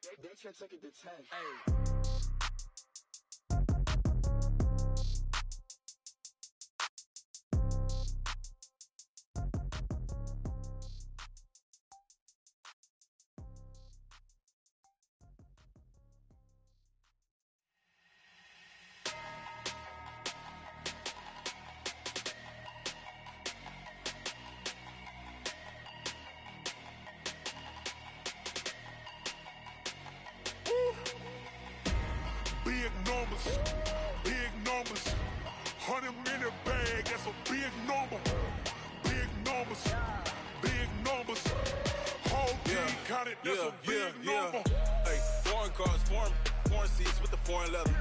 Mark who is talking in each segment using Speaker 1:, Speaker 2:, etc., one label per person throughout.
Speaker 1: They can't take it to 10.
Speaker 2: Hey.
Speaker 3: Big numbers, 100-minute bag, that's a big number. Big numbers, whole team counted, that's a big number.
Speaker 4: Hey, foreign cars, foreign seats with the foreign leather.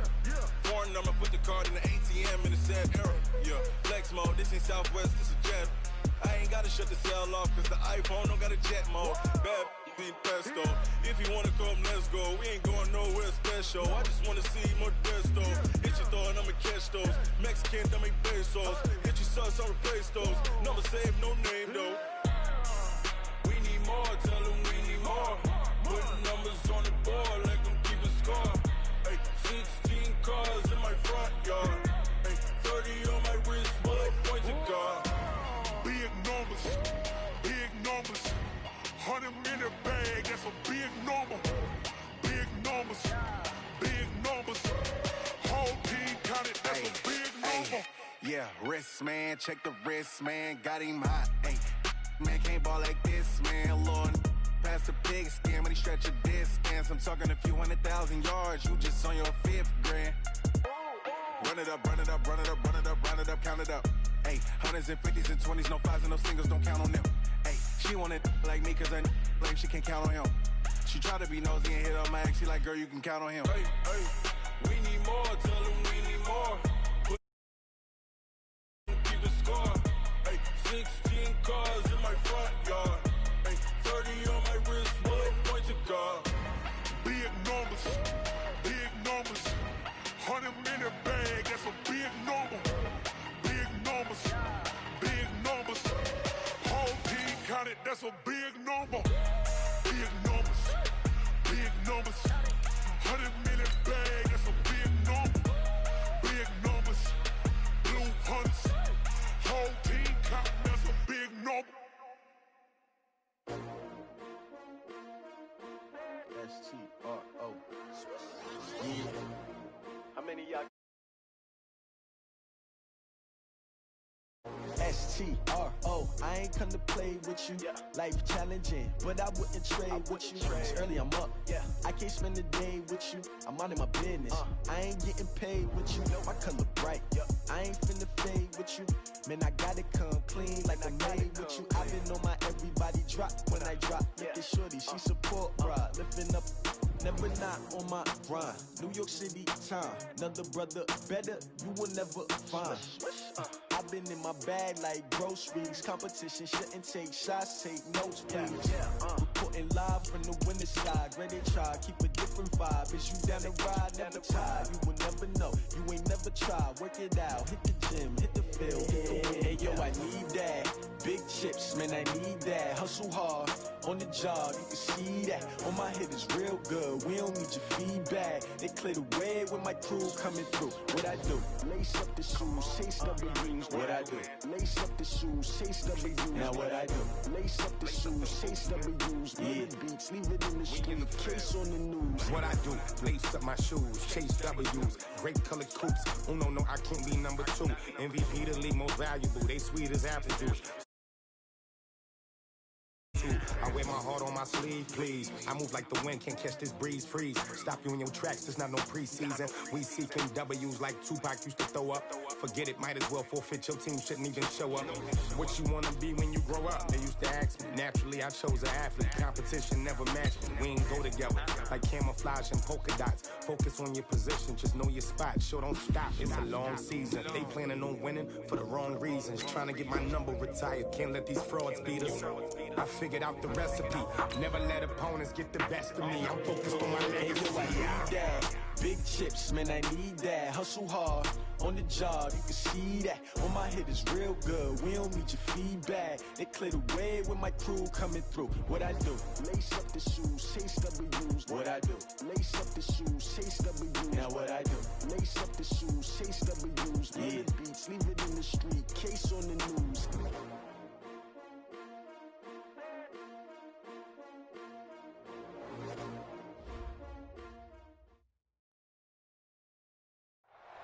Speaker 4: Foreign number, put the card in the ATM in the sad era. Yeah, flex mode, this ain't Southwest, this is jet. I ain't gotta shut the cell off, cause the iPhone don't got a jet mode. Bad being pesto. If you wanna come, let's go. We ain't going nowhere special. I just wanna see more desto. Hit your throw and I'ma catch those. Mexican, I make pesos. Hit your sauce, I'll replace those. Number save, no name though. We need more, tell them we need more. Putting numbers on the board, let them keep a score. Hey, 16 cars in my front yard. Hey, 30 on my wrist, bullet point to God.
Speaker 3: Big numbers, 100-minute bag, that's a big number. Big numbers, whole team counted, that's a big number.
Speaker 5: Yeah, wrist man, check the wrist man, got him hot. Ay, man can't ball like this, man. Lord, past the pig skin when he stretch a distance. I'm talking a few 100,000 yards, you just on your 5th grand. Run it up, count it up. Ay, hundreds and 50s and 20s, no 5s and no singles, don't count on them. Ay, she want it like me cause her blame, she can't count on him. She try to be nosy and hit on my ex, she like, girl, you can count on him.
Speaker 4: Hey, we need more, tell them we need more. Keep the score. Hey, 16 cars in my front yard. Hey, 30 on my wrist, bullet point to God.
Speaker 3: Big numbers, 100-minute bag, that's a big number. Big numbers, whole team counted, that's a big number. Big numbers, 100-minute bag, that's a big number. Big numbers, blue hunts, whole team counting, that's a big number.
Speaker 1: S-T-R-O. How many y'all? S-T-R-O, I ain't come to play with you. Life challenging, but I wouldn't trade with you. It's early, I'm up. I can't spend the day with you. I'm out of my business. I ain't getting paid with you. My color bright. I ain't finna fade with you. Man, I gotta come clean like I made with you. I've been on my everybody drop when I drop. Look at shorty, she support ride. Lifting up, never not on my grind. New York City time, another brother better, you will never find. I've been in my bag like groceries. Competition shouldn't take shots, take notes, please. Reporting live from the winter side. Ready to try, keep a different vibe. Is you down the ride, never tired. You will never know, you ain't never tried. Work it out, hit the gym, hit the field. Hey yo, I need that. Big chips, man, I need that. Hustle hard, on the job, you can see that. On my head is real good, we don't need your feedback. They clear the way with my crew coming through. What I do? Lace up the shoes, chase W's. What I do? Lace up the shoes, chase W's. Now what I do? Lace up the shoes, chase W's. Yeah, beats, leave it in the street, case on the news.
Speaker 6: What I do? Lace up my shoes, chase W's. Grape colored coops. Oh no, I can't be number 2. MVP the league most valuable. They sweet as apple juice. I wear my heart on my sleeve, please. I move like the wind, can't catch this breeze, freeze. Stop you in your tracks, there's not no preseason. We seeking W's like Tupac used to throw up. Forget it, might as well forfeit, your team shouldn't even show up. What you wanna be when you grow up? They used to ask me. Naturally, I chose an athlete. Competition never matched me. We ain't go together. Like camouflage and polka dots. Focus on your position, just know your spot. Show don't stop, it's a long season. They planning on winning for the wrong reasons. Trying to get my number retired, can't let these frauds beat us. I figured out the recipe. Never let opponents get the best of me. I'm focused on my legacy.
Speaker 1: I need that. Big chips, man, I need that. Hustle hard on the job, you can see that. On my hit is real good, we don't need your feedback. They clear the way with my crew coming through. What I do? Lace up the shoes, chase W's. What I do? Lace up the shoes, chase W's. Now what I do? Lace up the shoes, chase W's. Yeah. Beats, leave it in the street, case on the news.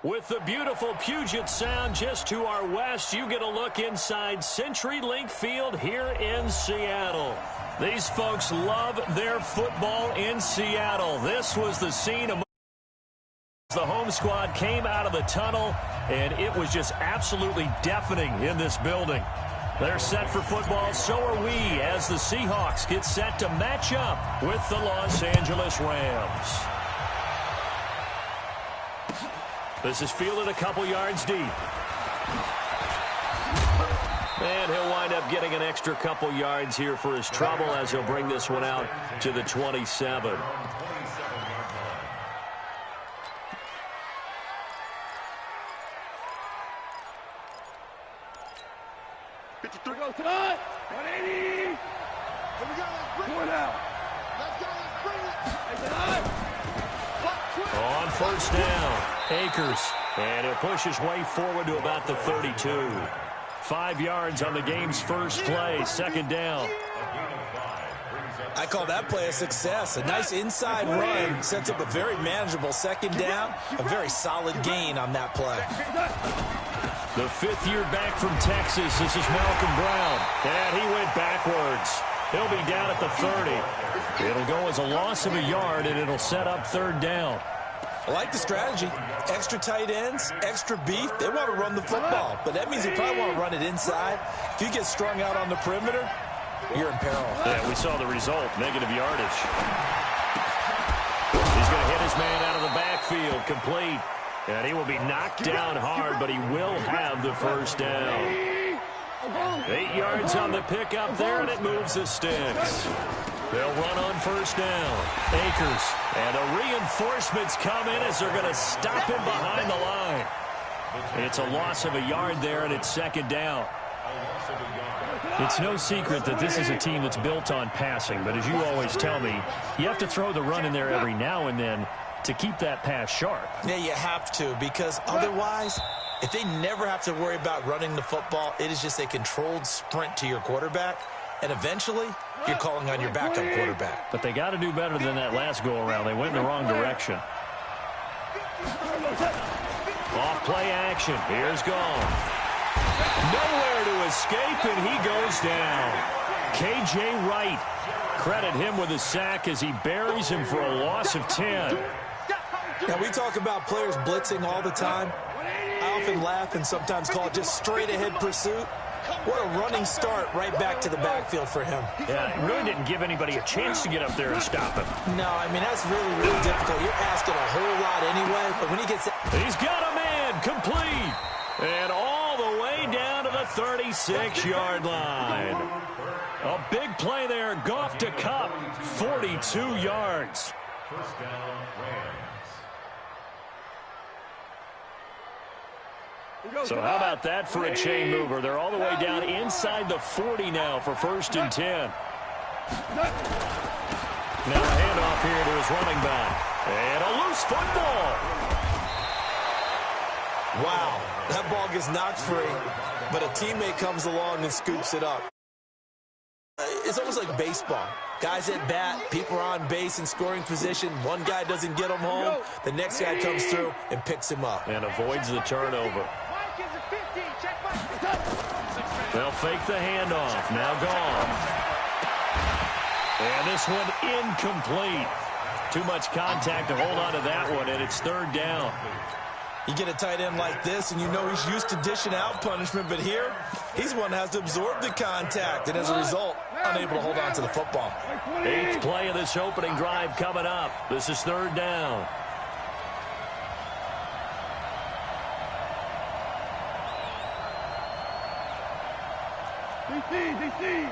Speaker 2: With the beautiful Puget Sound just to our west, you get a look inside CenturyLink Field here in Seattle. These folks love their football in Seattle. This was the scene of the home squad came out of the tunnel, and it was just absolutely deafening in this building. They're set for football, so are we, as the Seahawks get set to match up with the Los Angeles Rams. This is fielded a couple yards deep. And he'll wind up getting an extra couple yards here for his trouble as he'll bring this one out to the 27.
Speaker 7: Tonight, 180. Going out.
Speaker 2: On first down, Akers. And he'll push his way forward to about the 32. 5 yards on the game's first play, second down.
Speaker 8: I call that play a success. A nice inside run sets up a very manageable second down. A very solid gain on that play.
Speaker 2: The fifth year back from Texas, this is Malcolm Brown. And he went backwards. He'll be down at the 30. It'll go as a loss of a yard, and it'll set up third down.
Speaker 8: I like the strategy. Extra tight ends, extra beef. They want to run the football, but that means they probably want to run it inside. If you get strung out on the perimeter, you're in peril.
Speaker 2: Yeah, we saw the result, negative yardage. He's going to hit his man out of the backfield, complete. And he will be knocked down hard, but he will have the first down. 8 yards on the pickup there, and it moves the sticks. They'll run on first down. Akers. And the reinforcements come in as they're going to stop him behind the line. It's a loss of a yard there, and it's second down. It's no secret that this is a team that's built on passing, but as you always tell me, you have to throw the run in there every now and then to keep that pass sharp.
Speaker 8: Yeah, you have to, because otherwise, if they never have to worry about running the football, it is just a controlled sprint to your quarterback, and eventually, you're calling on your backup quarterback.
Speaker 2: But they got to do better than that last go-around. They went in the wrong direction. Off play action. Here's gone. Nowhere to escape, and he goes down. K.J. Wright. Credit him with a sack as he buries him for a loss of 10.
Speaker 8: Now, we talk about players blitzing all the time. I often laugh and sometimes call it just straight-ahead pursuit. What a running start right back to the backfield for him.
Speaker 2: Yeah, it really didn't give anybody a chance to get up there and stop him.
Speaker 8: No, I mean, that's really, really difficult. You're asking a whole lot anyway, but when he gets...
Speaker 2: He's got a man, complete, and all the way down to the 36-yard line. A big play there, Goff to Cup, 42 yards. First down, Rams. So how about that for a chain mover? They're all the way down inside the 40 now for first and 10. Now a handoff here to his running back. And a loose football.
Speaker 8: Wow, that ball gets knocked free, but a teammate comes along and scoops it up. It's almost like baseball. Guys at bat, people are on base in scoring position. One guy doesn't get him home. The next guy comes through and picks him up.
Speaker 2: And avoids the turnover. They'll fake the handoff. Now gone. And this one incomplete. Too much contact to hold on to that one, and it's third down.
Speaker 8: You get a tight end like this, and you know he's used to dishing out punishment, but here, he's the one that has to absorb the contact, and as a result, unable to hold on to the football.
Speaker 2: 8th play of this opening drive coming up. This is third down.
Speaker 7: DC.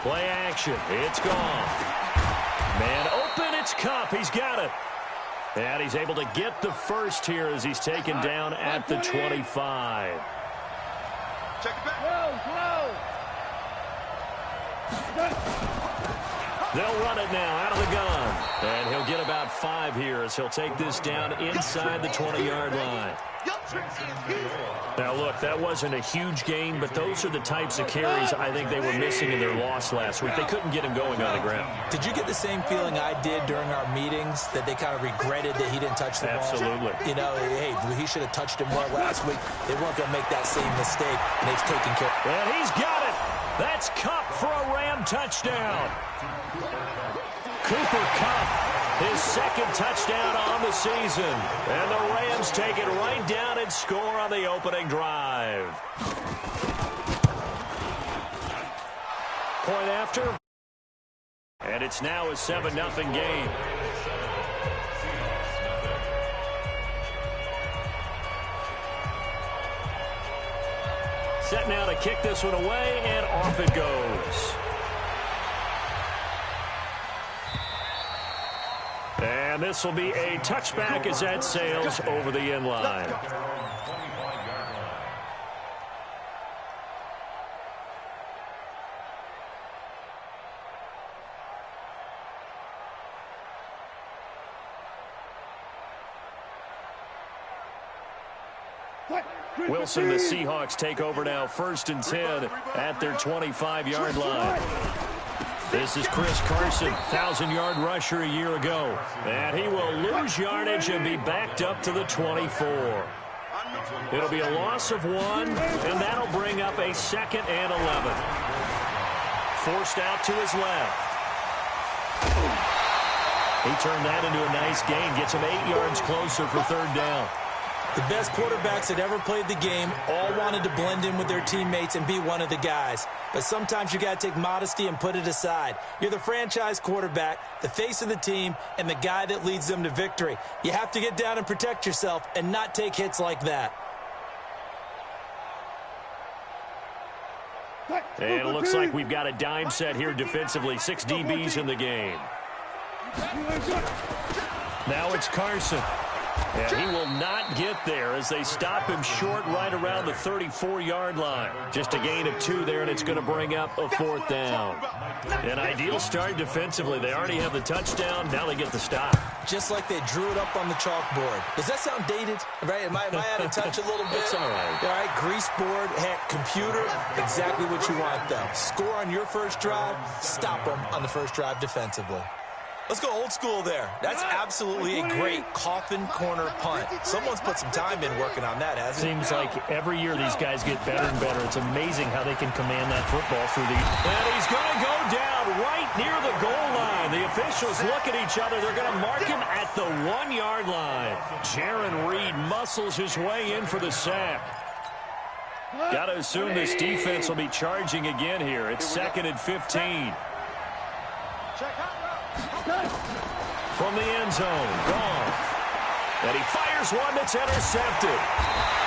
Speaker 2: Play action. It's gone. Man open. It's Cup. He's got it. And he's able to get the first here as he's taken down at the 25.
Speaker 7: Check it back.
Speaker 2: They'll run it now out of the gun. And he'll get about 5 here as he'll take this down inside the 20-yard line. Now, look, that wasn't a huge gain, but those are the types of carries I think they were missing in their loss last week. They couldn't get him going on the ground.
Speaker 8: Did you get the same feeling I did during our meetings, that they kind of regretted that he didn't touch the ball?
Speaker 2: Absolutely.
Speaker 8: You know, hey, he should have touched him more last week. They weren't going to make that same mistake, and they've taken care.
Speaker 2: And he's got it. That's Cup for a Ram touchdown. Cooper Kupp, his second touchdown on the season. And the Rams take it right down and score on the opening drive. Point after. And it's now a 7-0 game. Set now to kick this one away, and off it goes. And this will be a touchback as that sails over the end line. Wilson, the Seahawks take over now, 1st and 10 at their 25-yard line. This is Chris Carson, 1,000-yard rusher a year ago. And he will lose yardage and be backed up to the 24. It'll be a loss of 1, and that'll bring up a 2nd and 11. Forced out to his left. He turned that into a nice gain, gets him 8 yards closer for 3rd down.
Speaker 8: The best quarterbacks that ever played the game all wanted to blend in with their teammates and be one of the guys. But sometimes you got to take modesty and put it aside. You're the franchise quarterback, the face of the team, and the guy that leads them to victory. You have to get down and protect yourself and not take hits like that.
Speaker 2: And it looks like we've got a dime set here defensively. 6 DBs in the game. Now it's Carson. And he will not get there as they stop him short right around the 34-yard line. Just a gain of 2 there, and it's going to bring up a 4th down. An ideal start defensively. They already have the touchdown. Now they get the stop.
Speaker 8: Just like they drew it up on the chalkboard. Does that sound dated? Right? Am I out of touch a little bit?
Speaker 2: It's all right.
Speaker 8: All right, grease board, heck, computer, exactly what you want, though. Score on your first drive, stop them on the first drive defensively. Let's go old school there. That's absolutely a great coffin corner punt. Someone's put some time in working on that, hasn't it?
Speaker 2: Seems like every year these guys get better and better. It's amazing how they can command that football through the... And he's going to go down right near the goal line. The officials look at each other. They're going to mark him at the 1-yard line. Jaron Reed muscles his way in for the sack. Got to assume this defense will be charging again here. It's 2nd and 15. From the end zone, gone. And he fires one that's intercepted.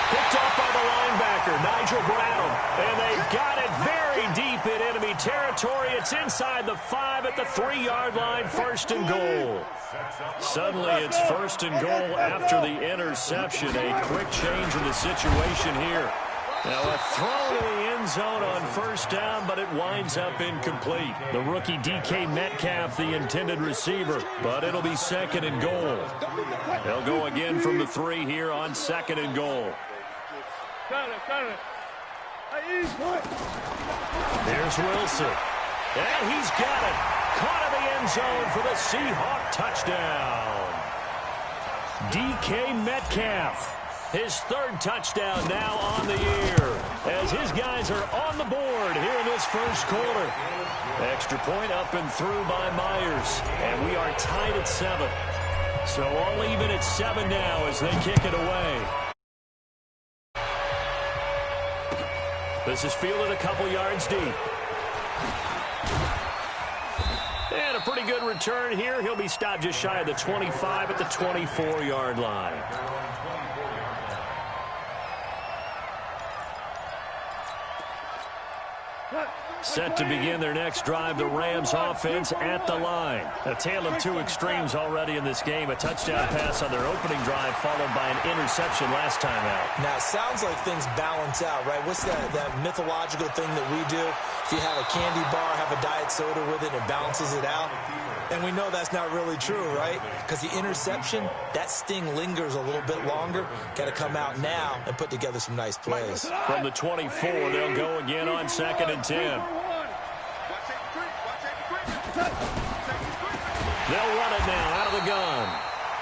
Speaker 2: Picked off by the linebacker, Nigel Brown. And they've got it very deep in enemy territory. It's inside the 5 at the 3-yard line, 1st and goal. Suddenly it's 1st and goal after the interception. A quick change in the situation here. Now a throw to the end zone on 1st down, but it winds up incomplete. The rookie DK Metcalf, the intended receiver, but it'll be 2nd and goal. They'll go again from the 3 here on 2nd and goal. There's Wilson. And he's got it. Caught in the end zone for the Seahawk touchdown. DK Metcalf. His 3rd touchdown now on the year as his guys are on the board here in this 1st quarter. Extra point up and through by Myers. And we are tied at 7. So all even at 7 now as they kick it away. This is fielded a couple yards deep. And a pretty good return here. He'll be stopped just shy of the 25 at the 24-yard line. Set to begin their next drive, the Rams offense at the line. A tale of two extremes already in this game. A touchdown pass on their opening drive followed by an interception last time out.
Speaker 8: Now, it sounds like things balance out, right? What's that mythological thing that we do? If you have a candy bar, have a diet soda with it, it balances it out. And we know that's not really true, right? Because the interception, that sting lingers a little bit longer. Got to come out now and put together some nice plays.
Speaker 2: From the 24, they'll go again on 2nd and 10. They'll run it now out of the gun.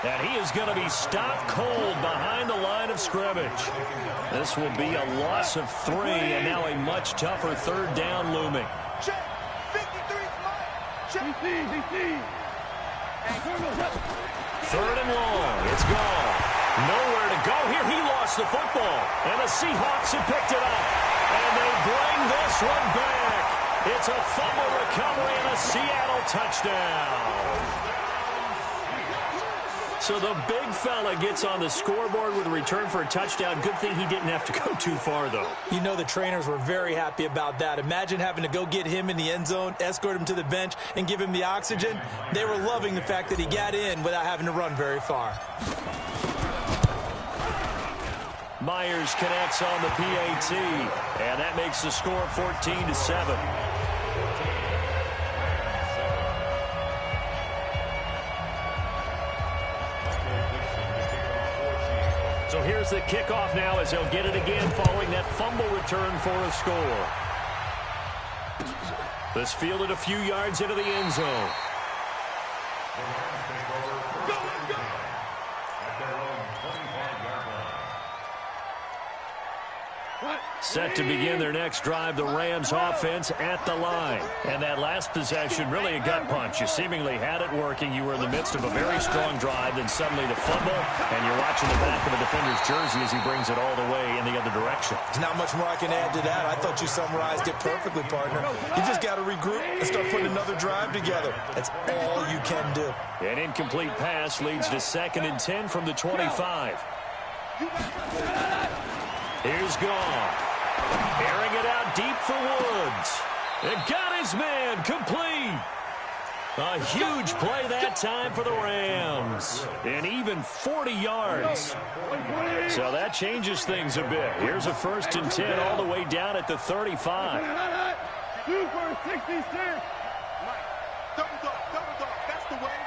Speaker 2: And he is going to be stopped cold behind the line of scrimmage. This will be a loss of 3, and now a much tougher 3rd down looming. Third and long. It's gone. Nowhere to go here. He lost the football. And the Seahawks have picked it up. And they bring this one back. It's a fumble recovery and a Seattle touchdown. So the big fella gets on the scoreboard with a return for a touchdown. Good thing he didn't have to go too far, though.
Speaker 8: You know the trainers were very happy about that. Imagine having to go get him in the end zone, escort him to the bench, and give him the oxygen. They were loving the fact that he got in without having to run very far.
Speaker 2: Myers connects on the PAT, and that makes the score 14-7. So here's the kickoff now as they'll get it again following that fumble return for a score. This fielded a few yards into the end zone. Set to begin their next drive, the Rams offense at the line. And that last possession, really a gut punch. You seemingly had it working. You were in the midst of a very strong drive, then suddenly the fumble, and you're watching the back of a defender's jersey as he brings it all the way in the other direction.
Speaker 8: There's not much more I can add to that. I thought you summarized it perfectly, partner. You just got to regroup and start putting another drive together. That's all you can do.
Speaker 2: An incomplete pass leads to 2nd and 10 from the 25. Here's Goff. Airing it out deep for Woods. It got his man complete. A huge play that time for the Rams. And even 40 yards. So that changes things a bit. Here's a 1st and 10 all the way down at the 35.
Speaker 7: Two for a 66. Double dog. That's the way.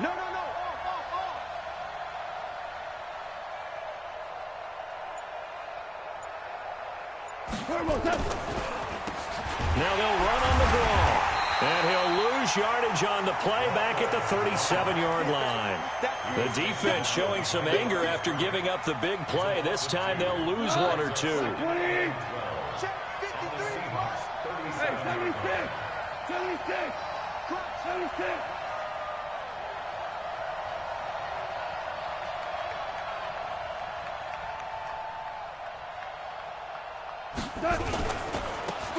Speaker 7: No. Off.
Speaker 2: Now they'll run on the ball. And he'll lose yardage on the play back at the 37-yard line. The defense showing some anger after giving up the big play. This time they'll lose 1 or 2.
Speaker 7: 76.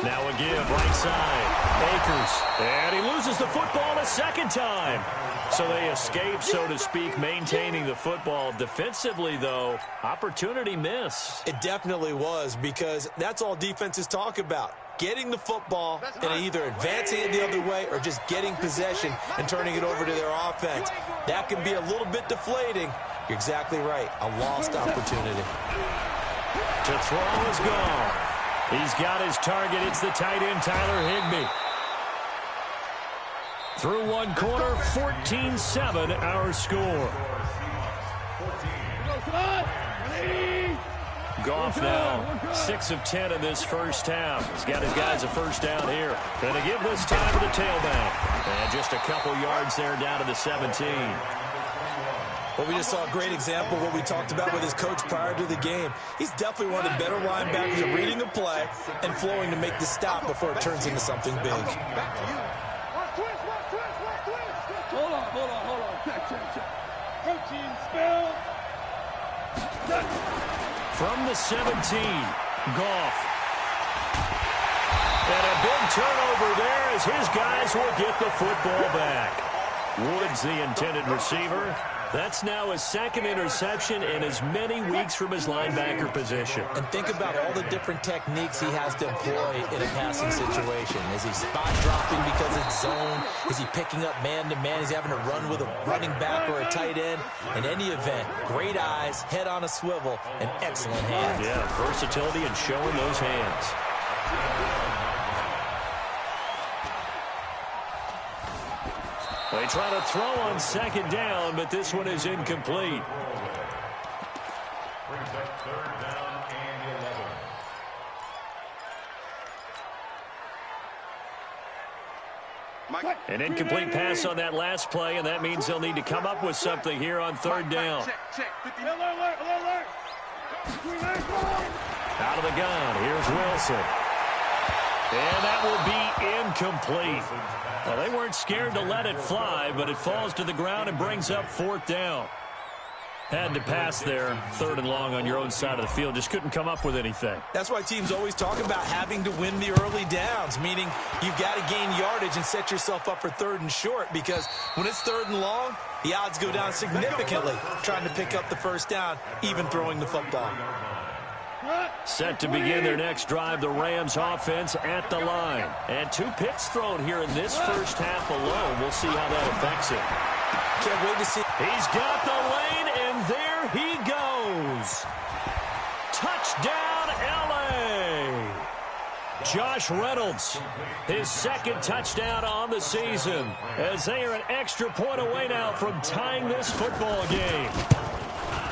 Speaker 2: Now a give, right side. Akers. And he loses the football a 2nd time. So they escape, so to speak, maintaining the football. Defensively, though, opportunity miss.
Speaker 8: It definitely was, because that's all defenses talk about. Getting the football and either advancing it the other way or just getting possession and turning it over to their offense. That can be a little bit deflating. You're exactly right. A lost opportunity.
Speaker 2: To throw is gone. He's got his target. It's the tight end, Tyler Higbee. Through one quarter, 14-7, our score. Goff now, 6 of 10 in this first half. He's got his guys a 1st down here. Going to give this time to the tailback. And just a couple yards there down to the 17.
Speaker 8: Well, we just saw a great example of what we talked about with his coach prior to the game. He's definitely one of the better linebackers at reading a play and flowing to make the stop before it turns into something big.
Speaker 7: Hold on. Check. Protein spill.
Speaker 2: From the 17, Goff. And a big turnover there as his guys will get the football back. Woods, the intended receiver, That's now his second interception in as many weeks from his linebacker position.
Speaker 8: And think about all the different techniques he has to employ in a passing situation. Is he spot dropping because it's zone? Is he picking up man-to-man? Is he having to run with a running back or a tight end? In any event, great eyes, head on a swivel, and excellent hands.
Speaker 2: Yeah, versatility and showing those hands. They try to throw on second down, but this one is incomplete.
Speaker 9: Brings up third down and 11.
Speaker 2: An incomplete pass on that last play, and that means they'll need to come up with something here on third down. Out of the gun, here's Wilson. And that will be incomplete. Well, they weren't scared to let it fly, but it falls to the ground and brings up fourth down. Had to pass there, third and long on your own side of the field. Just couldn't come up with anything.
Speaker 8: That's why teams always talk about having to win the early downs, meaning you've got to gain yardage and set yourself up for third and short, because when it's third and long, the odds go down significantly trying to pick up the first down, even throwing the football.
Speaker 2: Set to begin their next drive, the Rams offense at the line. And 2 picks thrown here in this first half alone. We'll see how that affects it.
Speaker 8: Can't wait to see.
Speaker 2: He's got the lane, and there he goes. Touchdown, L.A. Josh Reynolds, his second touchdown on the season, as they are an extra point away now from tying this football game.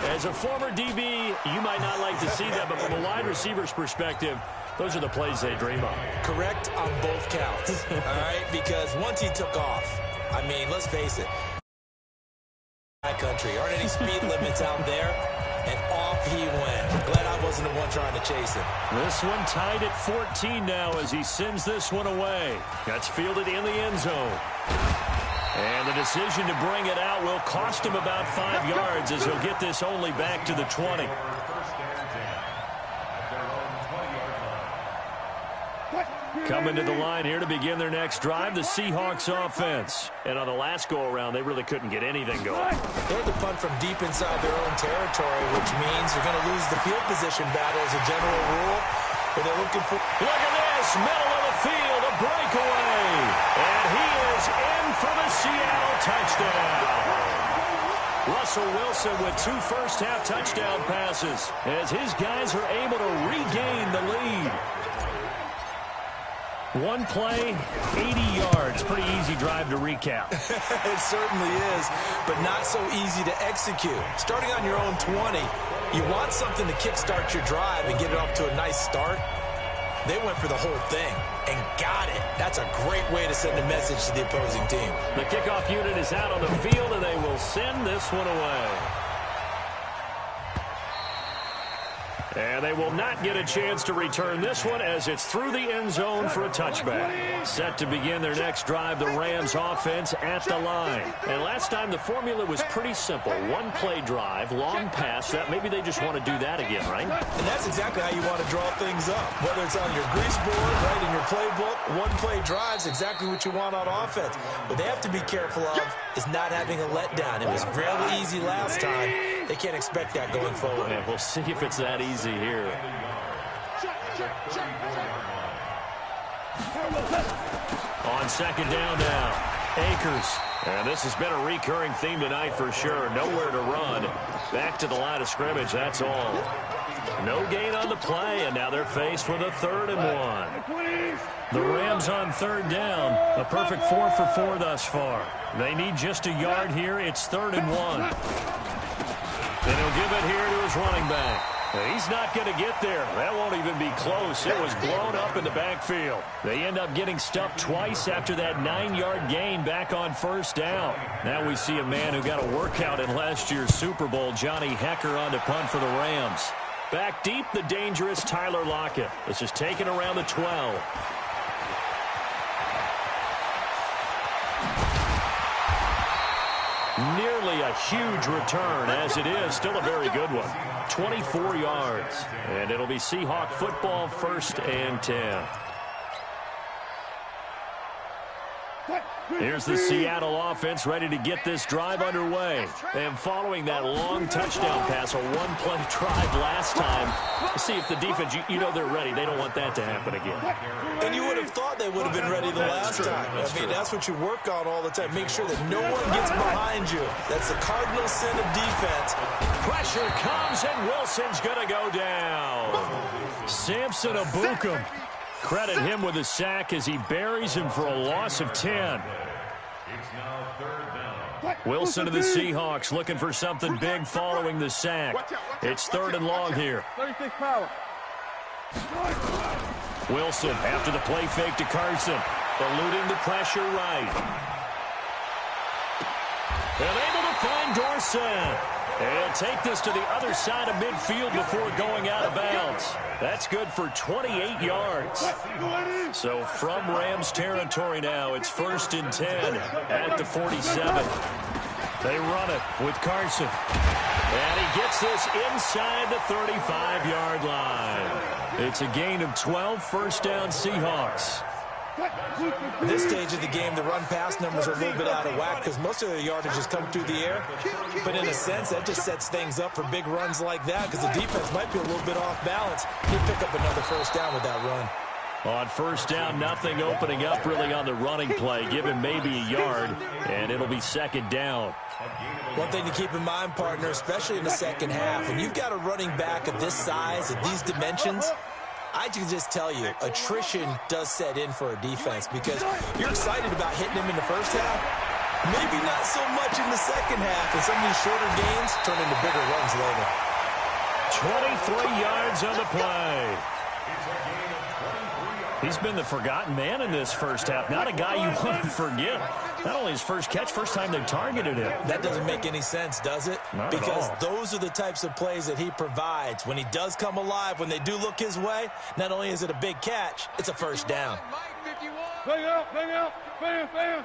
Speaker 2: As a former DB, you might not like to see that, but from a wide receiver's perspective, those are the plays they dream of.
Speaker 8: Correct on both counts, all right? Because once he took off, I mean, let's face it, country, aren't any speed limits out there, and off he went. Glad I wasn't the one trying to chase him.
Speaker 2: This one tied at 14 now as he sends this one away. That's fielded in the end zone. And the decision to bring it out will cost him about 5 yards as he'll get this only back to the 20. Coming to the line here to begin their next drive, the Seahawks offense. And on the last go-around, they really couldn't get anything going.
Speaker 8: They had to punt from deep inside their own territory, which means you're going to lose the field position battle as a general rule. But they're looking for...
Speaker 2: Look at this, middle of the field, a breakaway. And he is in for the Seattle touchdown. Russell Wilson with 2 first-half touchdown passes as his guys are able to regain the lead. One play, 80 yards. Pretty easy drive to recap.
Speaker 8: It certainly is, but not so easy to execute. Starting on your own 20, you want something to kickstart your drive and get it off to a nice start. They went for the whole thing and got it. That's a great way to send a message to the opposing team.
Speaker 2: The kickoff unit is out on the field, and they will send this one away. And they will not get a chance to return this one as it's through the end zone for a touchback. Set to begin their next drive, the Rams offense at the line. And last time the formula was pretty simple. 1-play drive, long pass. That maybe they just want to do that again, right?
Speaker 8: And that's exactly how you want to draw things up. Whether it's on your grease board, right, in your playbook, 1-play drive's exactly what you want on offense. What they have to be careful of is not having a letdown. It was real easy last time. They can't expect that going forward.
Speaker 2: And we'll see if it's that easy here. On second down now, Akers. And this has been a recurring theme tonight for sure. Nowhere to run. Back to the line of scrimmage, that's all. No gain on the play, and now they're faced with a 3rd and 1. The Rams on third down. A perfect 4 for 4 thus far. They need just a yard here. It's 3rd and 1. And he'll give it here to his running back. He's not going to get there. That won't even be close. It was blown up in the backfield. They end up getting stuffed twice after that 9-yard gain back on first down. Now we see a man who got a workout in last year's Super Bowl, Johnny Hecker, on to punt for the Rams. Back deep, the dangerous Tyler Lockett. This is taken around the 12. Nearly a huge return, as it is still a very good one. 24 yards. And it'll be Seahawk football, 1st and 10. Here's the Seattle offense ready to get this drive underway. And following that long touchdown pass, a one-play drive last time, see if the defense, you know they're ready. They don't want that to happen again.
Speaker 8: And you would have thought they would have been ready the last time. I mean, that's what you work on all the time. Make sure that no one gets behind you. That's the cardinal sin of defense.
Speaker 2: Pressure comes, and Wilson's going to go down. Samson Abukum. Credit him with a sack as he buries him for a loss of 10. Wilson to the Seahawks looking for something big following the sack. It's 3rd and long here.
Speaker 7: 36 power.
Speaker 2: Wilson after the play fake to Carson. Eluding the pressure right. And able to find Dorsett. And take this to the other side of midfield before going out of bounds. That's good for 28 yards. So from Rams territory now, it's 1st and 10 at the 47. They run it with Carson. And he gets this inside the 35-yard line. It's a gain of 12, 1st down Seahawks.
Speaker 8: At this stage of the game, the run-pass numbers are a little bit out of whack because most of the yardage has come through the air. But in a sense, that just sets things up for big runs like that because the defense might be a little bit off balance. He'd pick up another 1st down with that run.
Speaker 2: On 1st down, nothing opening up really on the running play. Give him maybe a yard, and it'll be 2nd down.
Speaker 8: One thing to keep in mind, partner, especially in the second half, when you've got a running back of this size, of these dimensions, I can just tell you, attrition does set in for a defense because you're excited about hitting him in the first half. Maybe not so much in the second half, and some of these shorter gains turn into bigger runs later.
Speaker 2: 23 yards on the play. He's been the forgotten man in this first half. Not a guy you want to forget. Not only his first catch, first time they've targeted him.
Speaker 8: That doesn't make any sense, does it?
Speaker 2: Not
Speaker 8: because
Speaker 2: at all.
Speaker 8: Those are the types of plays that he provides. When he does come alive, when they do look his way, not only is it a big catch, it's a 1st down.
Speaker 7: Bang out, bang out, bam, bam.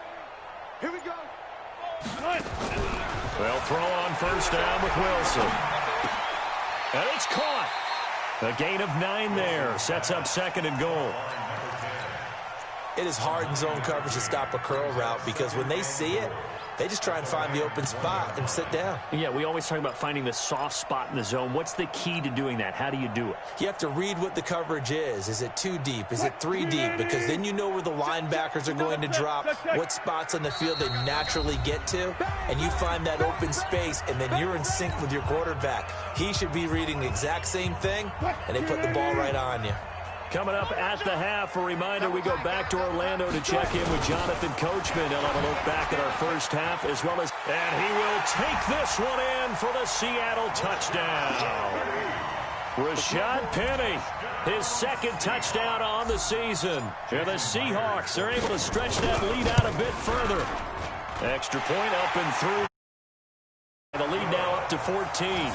Speaker 7: Here we go.
Speaker 2: They'll throw on 1st down with Wilson. And it's caught. A gain of 9 there. Sets up 2nd and goal.
Speaker 8: It is hard in zone coverage to stop a curl route because when they see it, they just try and find the open spot and sit down.
Speaker 2: Yeah, we always talk about finding the soft spot in the zone. What's the key to doing that? How do you do it?
Speaker 8: You have to read what the coverage is. Is it 2 deep? Is it 3 deep? Because then you know where the linebackers are going to drop, what spots on the field they naturally get to, and you find that open space, and then you're in sync with your quarterback. He should be reading the exact same thing, and they put the ball right on you.
Speaker 2: Coming up at the half, a reminder, we go back to Orlando to check in with Jonathan Coachman. He'll have a look back at our first half as well as... And he will take this one in for the Seattle touchdown. Rashad Penny, his 2nd touchdown on the season. And the Seahawks are able to stretch that lead out a bit further. Extra point up and through. The lead now up to 14.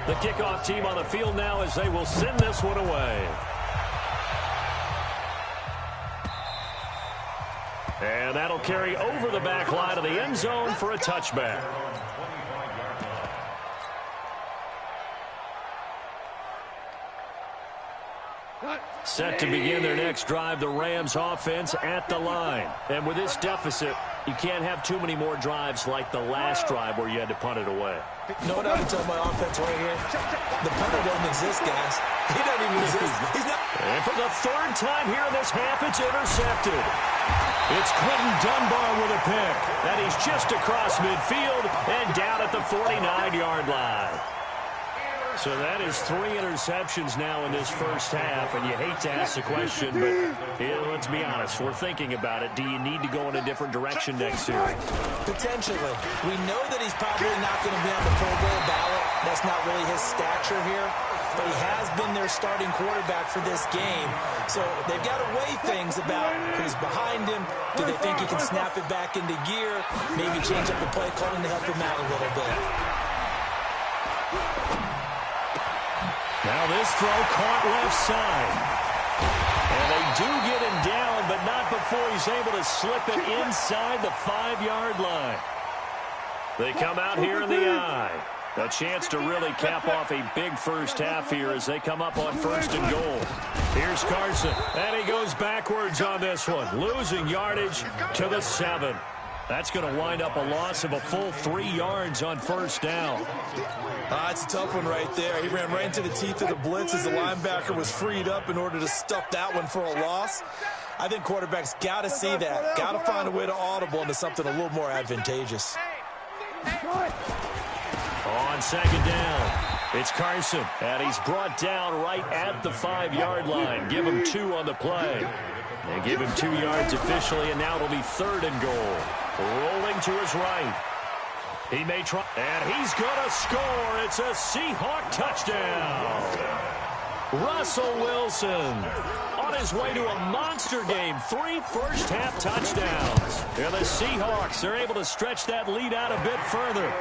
Speaker 2: The kickoff team on the field now as they will send this one away. And that'll carry over the back line of the end zone for a touchback. Set to begin their next drive, the Rams offense at the line. And with this deficit, you can't have too many more drives like the last drive where you had to punt it away.
Speaker 8: Know what I would tell my offense right here? The punter doesn't exist, guys. He doesn't even exist. He's not.
Speaker 2: And for the 3rd time here in this half, it's intercepted. It's Clinton Dunbar with a pick. And he's just across midfield and down at the 49-yard line. So that is 3 interceptions now in this first half, and you hate to ask the question, but let's be honest, we're thinking about it. Do you need to go in a different direction next year?
Speaker 8: Potentially. We know that he's probably not going to be on the Pro Bowl ballot. That's not really his stature here, but he has been their starting quarterback for this game. So they've got to weigh things about who's behind him. Do they think he can snap it back into gear? Maybe change up the play calling to help him out a little bit.
Speaker 2: Now this throw caught left side. And they do get him down, but not before he's able to slip it inside the 5-yard line. They come out here in the I. A chance to really cap off a big first half here as they come up on 1st and goal. Here's Carson, and he goes backwards on this one, losing yardage to the 7. That's going to wind up a loss of a full 3 yards on 1st down.
Speaker 8: It's a tough one right there. He ran right into the teeth of the blitz as the linebacker was freed up in order to stuff that one for a loss. I think quarterbacks got to see that, got to find a way to audible into something a little more advantageous.
Speaker 2: On 2nd down, it's Carson, and he's brought down right at the 5-yard line. Give him 2 on the play. And give him 2 yards officially, and now it'll be 3rd and goal. Rolling to his right. He may try, and he's going to score. It's a Seahawk touchdown. Russell Wilson on his way to a monster game. 3 first-half touchdowns. And the Seahawks are able to stretch that lead out a bit further.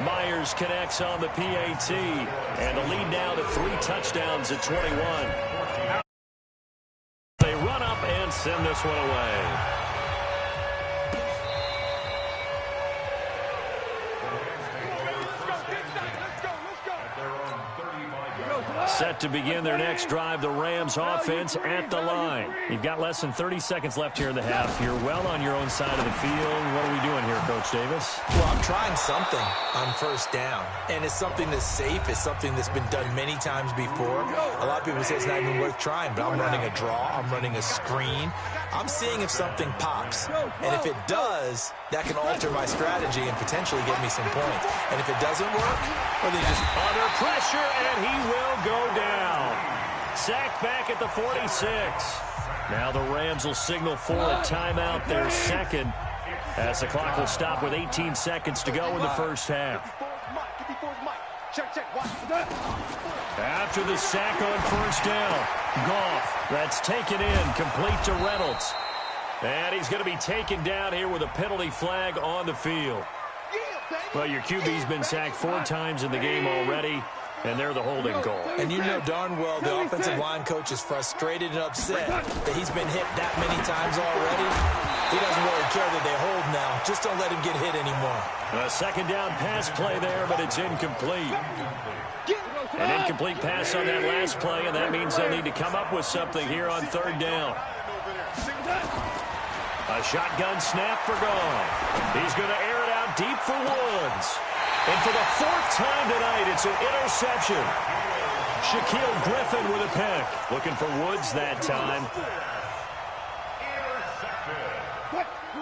Speaker 2: Myers connects on the PAT, and the lead now to 3 touchdowns at 21. They run up and send this one away. Set to begin their next drive, the Rams offense at the line. You've got less than 30 seconds left here in the half. You're well on your own side of the field. What are we doing here, Coach Davis?
Speaker 8: Well, I'm trying something on 1st down, and it's something that's safe. It's something that's been done many times before. A lot of people say it's not even worth trying, but I'm running a draw. I'm running a screen. I'm seeing if something pops, and if it does, that can alter my strategy and potentially get me some points. And if it doesn't work, well, they just
Speaker 2: under pressure, and he will go down. Sacked back at the 46. Now the Rams will signal for a timeout, their 2nd, as the clock will stop with 18 seconds to go in the first half. After the sack on 1st down, Goff, that's taken in, complete to Reynolds. And he's going to be taken down here with a penalty flag on the field. Well, your QB's been sacked 4 times in the game already, and they're the holding call.
Speaker 8: And you know darn well the offensive line coach is frustrated and upset that he's been hit that many times already. He doesn't really care that they hold now. Just don't let him get hit anymore.
Speaker 2: A 2nd down pass play there, but it's incomplete. An incomplete pass on that last play, and that means they'll need to come up with something here on 3rd down. A shotgun snap for Goff. He's going to air it out deep for Woods. And for the 4th time tonight, it's an interception. Shaquille Griffin with a pick. Looking for Woods that time.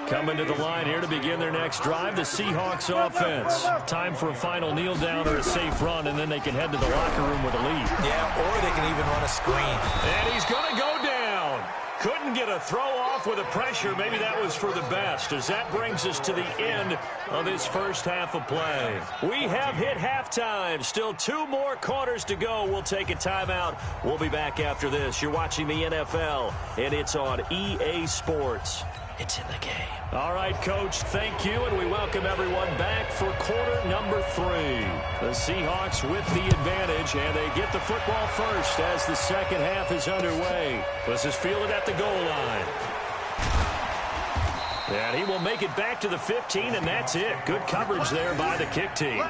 Speaker 2: Coming to the line here to begin their next drive, the Seahawks offense. Time for a final kneel down or a safe run, and then they can head to the locker room with a lead.
Speaker 8: Yeah, or they can even run a screen.
Speaker 2: And he's going to go down. Couldn't get a throw off with the pressure. Maybe that was for the best, as that brings us to the end of this first half of play. We have hit halftime. Still 2 more quarters to go. We'll take a timeout. We'll be back after this. You're watching the NFL, and it's on EA Sports. It's in the game. All right, Coach, thank you, and we welcome everyone back for quarter number 3. The Seahawks with the advantage, and they get the football first as the 2nd half is underway. This is fielded at the goal line. And he will make it back to the 15, and that's it. Good coverage there by the kick team.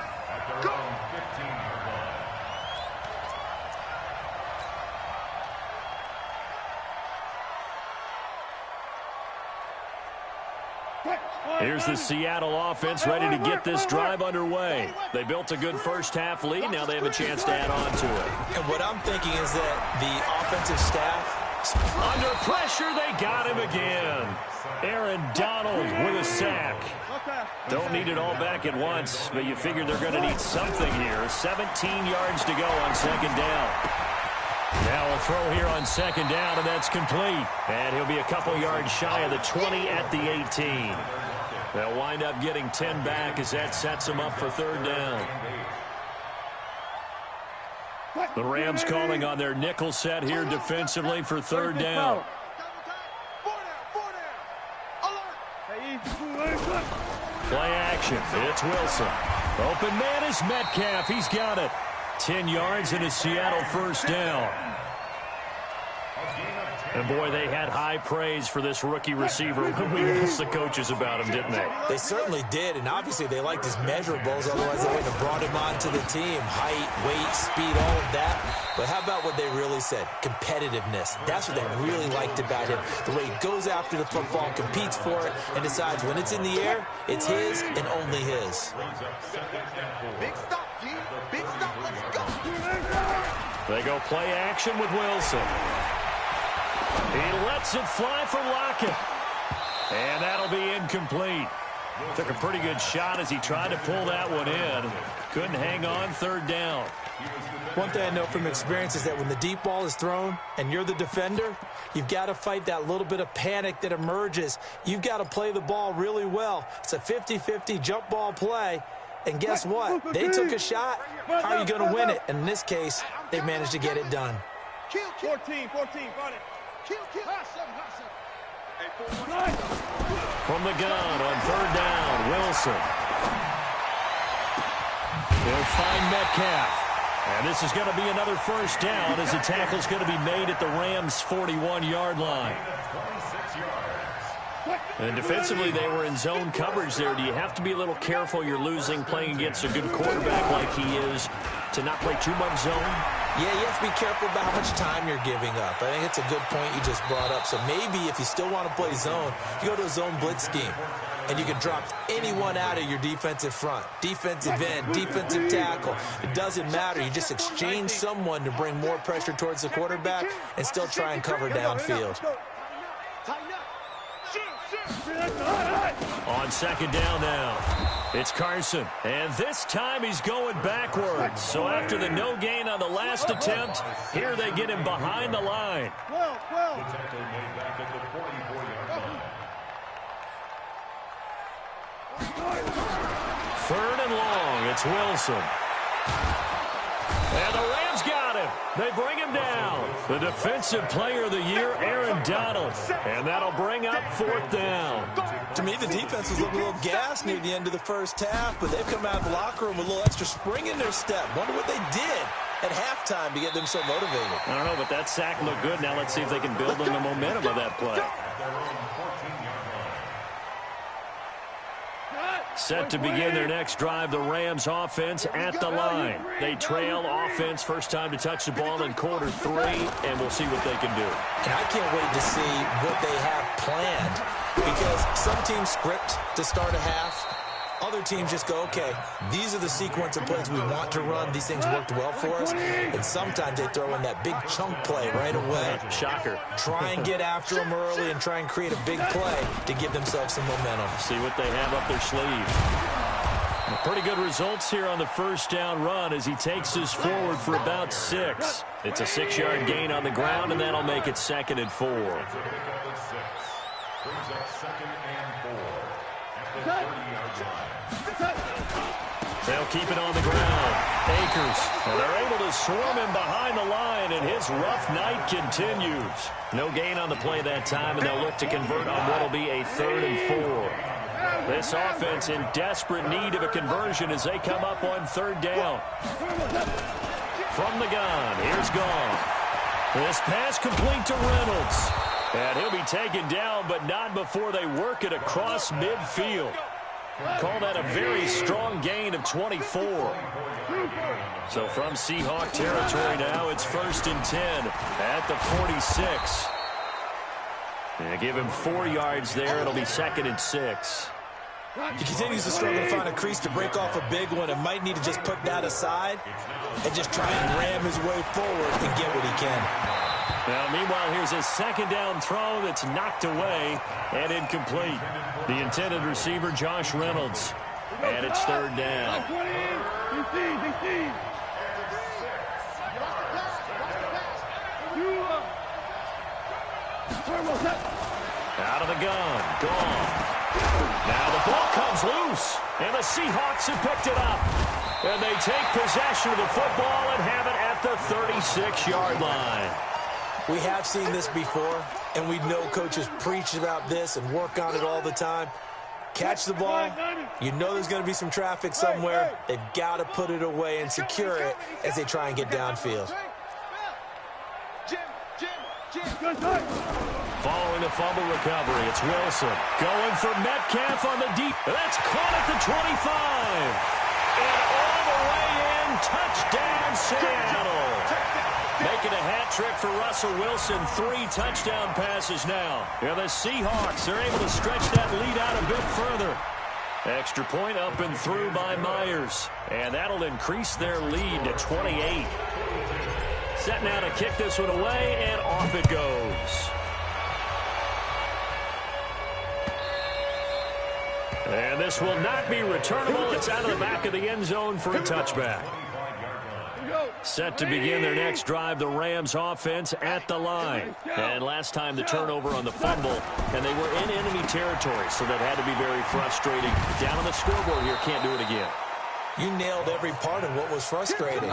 Speaker 2: Here's the Seattle offense ready to get this drive underway. They built a good first half lead. Now they have a chance to add on to it.
Speaker 8: And what I'm thinking is that the offensive staff,
Speaker 2: under pressure, they got him again. Aaron Donald with a sack. Don't need it all back at once, but you figure they're going to need something here. 17 yards to go on 2nd down. Now a throw here on 2nd down, and that's complete. And he'll be a couple yards shy of the 20 at the 18. They'll wind up getting 10 back as that sets them up for 3rd down. The Rams calling on their nickel set here defensively for 3rd down. Play action. It's Wilson. Open man is Metcalf. He's got it. 10 yards and a Seattle 1st down. And, boy, they had high praise for this rookie receiver when we asked the coaches about him, didn't they?
Speaker 8: They certainly did, and obviously they liked his measurables, otherwise they wouldn't have brought him onto the team. Height, weight, speed, all of that. But how about what they really said? Competitiveness. That's what they really liked about him. The way he goes after the football, competes for it, and decides when it's in the air, it's his and only his.
Speaker 7: Big stop, G. Big stop. Let's go.
Speaker 2: They go play action with Wilson. He lets it fly for Lockett. And that'll be incomplete. Took a pretty good shot as he tried to pull that one in. Couldn't hang on, third down.
Speaker 8: One thing I know from experience is that when the deep ball is thrown and you're the defender, you've got to fight that little bit of panic that emerges. You've got to play the ball really well. It's a 50-50 jump ball play. And guess what? They took a shot. How are you going to win it? And in this case, they managed to get it done.
Speaker 7: 14, got it.
Speaker 2: From the gun on third down, Wilson. They'll find Metcalf. And this is going to be another first down as the tackle's going to be made at the Rams' 41-yard line. And defensively, they were in zone coverage there. Do you have to be a little careful you're losing playing against a good quarterback like he is to not play too much zone?
Speaker 8: Yeah, you have to be careful about how much time you're giving up. I think it's a good point you just brought up. So maybe if you still want to play zone, you go to a zone blitz scheme. And you can drop anyone out of your defensive front. Defensive end, defensive tackle. It doesn't matter. You just exchange someone to bring more pressure towards the quarterback and still try and cover downfield.
Speaker 2: On second down now, it's Carson. And this time he's going backwards. So after the no gain on the last attempt, here they get him behind the line. Third and long, it's Wilson. And the Rams got him. They bring him down. The Defensive Player of the Year, Aaron Donald. And that'll bring up fourth down.
Speaker 8: To me, the defense was looking a little gassed near the end of the first half, but they've come out of the locker room with a little extra spring in their step. Wonder what they did at halftime to get them so motivated.
Speaker 2: I don't know, but that sack looked good. Now let's see if they can build on the momentum of that play. Set to begin their next drive, the Rams offense at the line. They trail offense, first time to touch the ball in quarter three, and we'll see what they can do.
Speaker 8: And I can't wait to see what they have planned, because some teams script to start a half. Other teams just go, okay, these are the sequence of plays we want to run. These things worked well for us. And sometimes they throw in that big chunk play right away.
Speaker 2: Shocker.
Speaker 8: Try and get after them early and try and create a big play to give themselves some momentum.
Speaker 2: See what they have up their sleeve. Pretty good results here on the first down run as he takes us forward for about 6. It's a 6-yard gain on the ground, and that'll make it 2nd and 4.
Speaker 9: Brings up 2nd and 4 at the 30-yard line.
Speaker 2: They'll keep it on the ground. Akers, and they're able to swarm him behind the line, and his rough night continues. No gain on the play that time, and they'll look to convert on what will be a 3rd and 4. This offense in desperate need of a conversion as they come up on 3rd down. From the gun, here's Goff. This pass complete to Reynolds. And he'll be taken down, but not before they work it across midfield. Call that a very strong gain of 24. So from Seahawk territory now, it's 1st and 10 at the 46. And give him 4 yards there. It'll be 2nd and 6.
Speaker 8: He continues to struggle to find a crease to break off a big one and might need to just put that aside and just try and ram his way forward and get what he can.
Speaker 2: Now, meanwhile, here's a 2nd down throw that's knocked away and incomplete. The intended receiver, Josh Reynolds. And it's 3rd down. Out of the gun. Gone. Now the ball comes loose. And the Seahawks have picked it up. And they take possession of the football and have it at the 36-yard line.
Speaker 8: We have seen this before, and we know coaches preach about this and work on it all the time. Catch the ball. You know there's going to be some traffic somewhere. They've got to put it away and secure it as they try and get downfield.
Speaker 2: Following a fumble recovery, it's Wilson. Going for Metcalf on the deep. That's caught at the 25. And all the way in, touchdown Seattle. Making a hat trick for Russell Wilson. 3 touchdown passes now. Yeah, the Seahawks are able to stretch that lead out a bit further. Extra point up and through by Myers. And that'll increase their lead to 28. Set now to kick this one away, and off it goes. And this will not be returnable. It's out of the back of the end zone for a touchback. Set to begin their next drive, the Rams offense at the line. And last time the turnover on the fumble, and they were in enemy territory, so that had to be very frustrating. Down on the scoreboard here, can't do it again.
Speaker 8: You nailed every part of what was frustrating.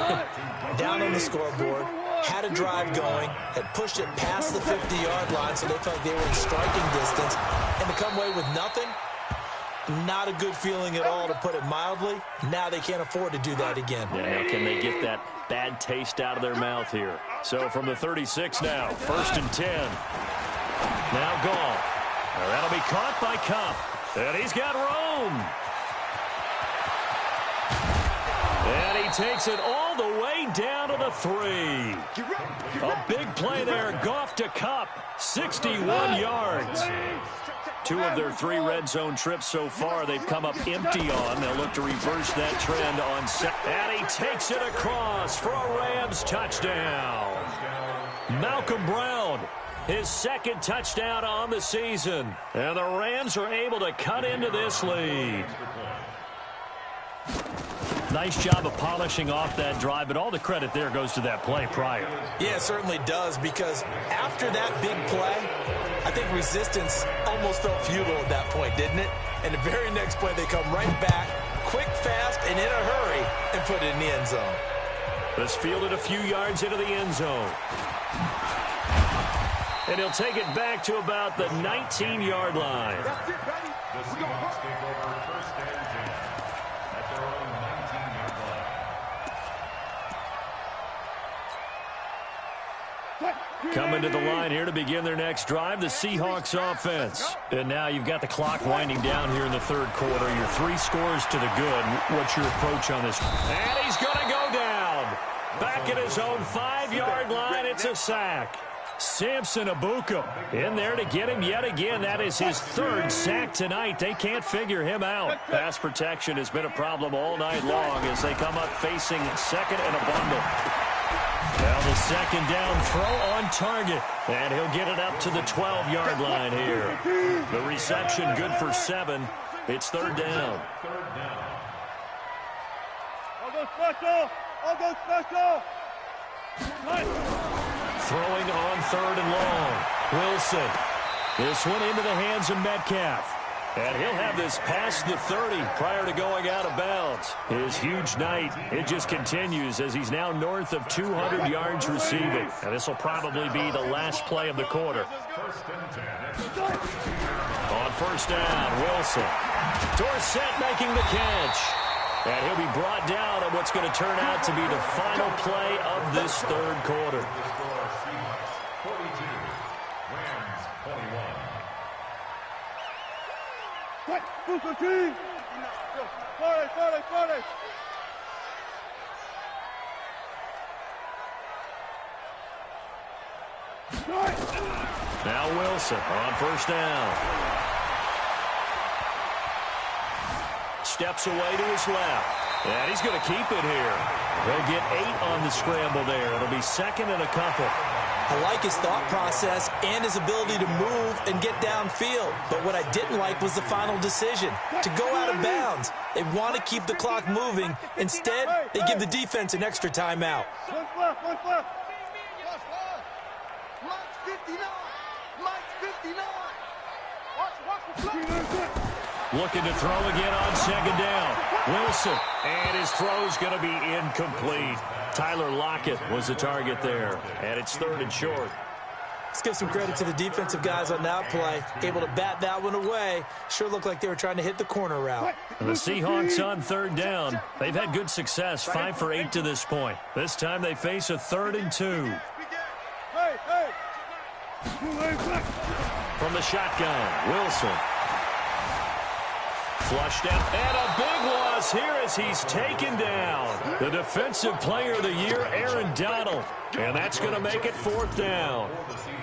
Speaker 8: Down on the scoreboard, had a drive going, had pushed it past the 50-yard line, so they felt like they were in striking distance, and to come away with nothing, not a good feeling at all, to put it mildly. Now they can't afford to do that again.
Speaker 2: Yeah, now can they get that bad taste out of their mouth here? So from the 36 now, 1st and 10. Now gone. That'll be caught by Cup. And he's got room. And he takes it all the way down to the 3. A big play there. Goff to Cup. 61 yards. 2 of their 3 red zone trips so far they've come up empty on. They'll look to reverse that trend on set. And he takes it across for a Rams touchdown. Malcolm Brown, his 2nd touchdown on the season. And the Rams are able to cut into this lead. Nice job of polishing off that drive, but all the credit there goes to that play prior.
Speaker 8: Yeah, it certainly does, because after that big play, I think resistance almost felt futile at that point, didn't it? And the very next play, they come right back, quick, fast, and in a hurry, and put it in the end zone.
Speaker 2: This fielded a few yards into the end zone. And he'll take it back to about the 19-yard line.
Speaker 9: The Seahawks take over 1st and 10 at their own 19-yard line.
Speaker 2: Coming to the line here to begin their next drive, the Seahawks offense. And now you've got the clock winding down here in the 3rd quarter. Your 3 scores to the good. What's your approach on this? And he's going to go down. Back at his own 5-yard line, it's a sack. Samson Abuka in there to get him yet again. That is his 3rd sack tonight. They can't figure him out. Pass protection has been a problem all night long as they come up facing 2nd and a bundle. Now the 2nd down throw on target. And he'll get it up to the 12-yard line here. The reception good for 7. It's 3rd down.
Speaker 7: I'll go special. I'll go special.
Speaker 2: Throwing on 3rd and long. Wilson. This one into the hands of Metcalf. And he'll have this past the 30 prior to going out of bounds. His huge night, it just continues as he's now north of 200 yards receiving. And this will probably be the last play of the quarter.
Speaker 9: 1st and 10.
Speaker 2: On 1st down, Wilson. Dorsett making the catch. And he'll be brought down on what's going to turn out to be the final play of this 3rd quarter.
Speaker 9: Seahawks 42, Rams 21.
Speaker 2: Now Wilson on 1st down. Steps away to his left. And he's going to keep it here. He'll get 8 on the scramble there. It'll be 2nd and a couple.
Speaker 8: I like his thought process and his ability to move and get downfield. But what I didn't like was the final decision, to go out of bounds. They want to keep the clock moving. Instead, they give the defense an extra timeout.
Speaker 7: One's left. Mike's 59. Watch the play.
Speaker 2: Looking to throw again on 2nd down. Wilson. And his throw's going to be incomplete. Tyler Lockett was the target there. And it's 3rd and short.
Speaker 8: Let's give some credit to the defensive guys on that play. Able to bat that one away. Sure looked like they were trying to hit the corner route.
Speaker 2: And the Seahawks on 3rd down. They've had good success, 5 for 8 to this point. This time they face a 3rd and 2.
Speaker 7: Hey,
Speaker 2: From the shotgun, Wilson. Flushed out, and a big loss here as he's taken down. The Defensive Player of the Year, Aaron Donald. And that's going to make it 4th down.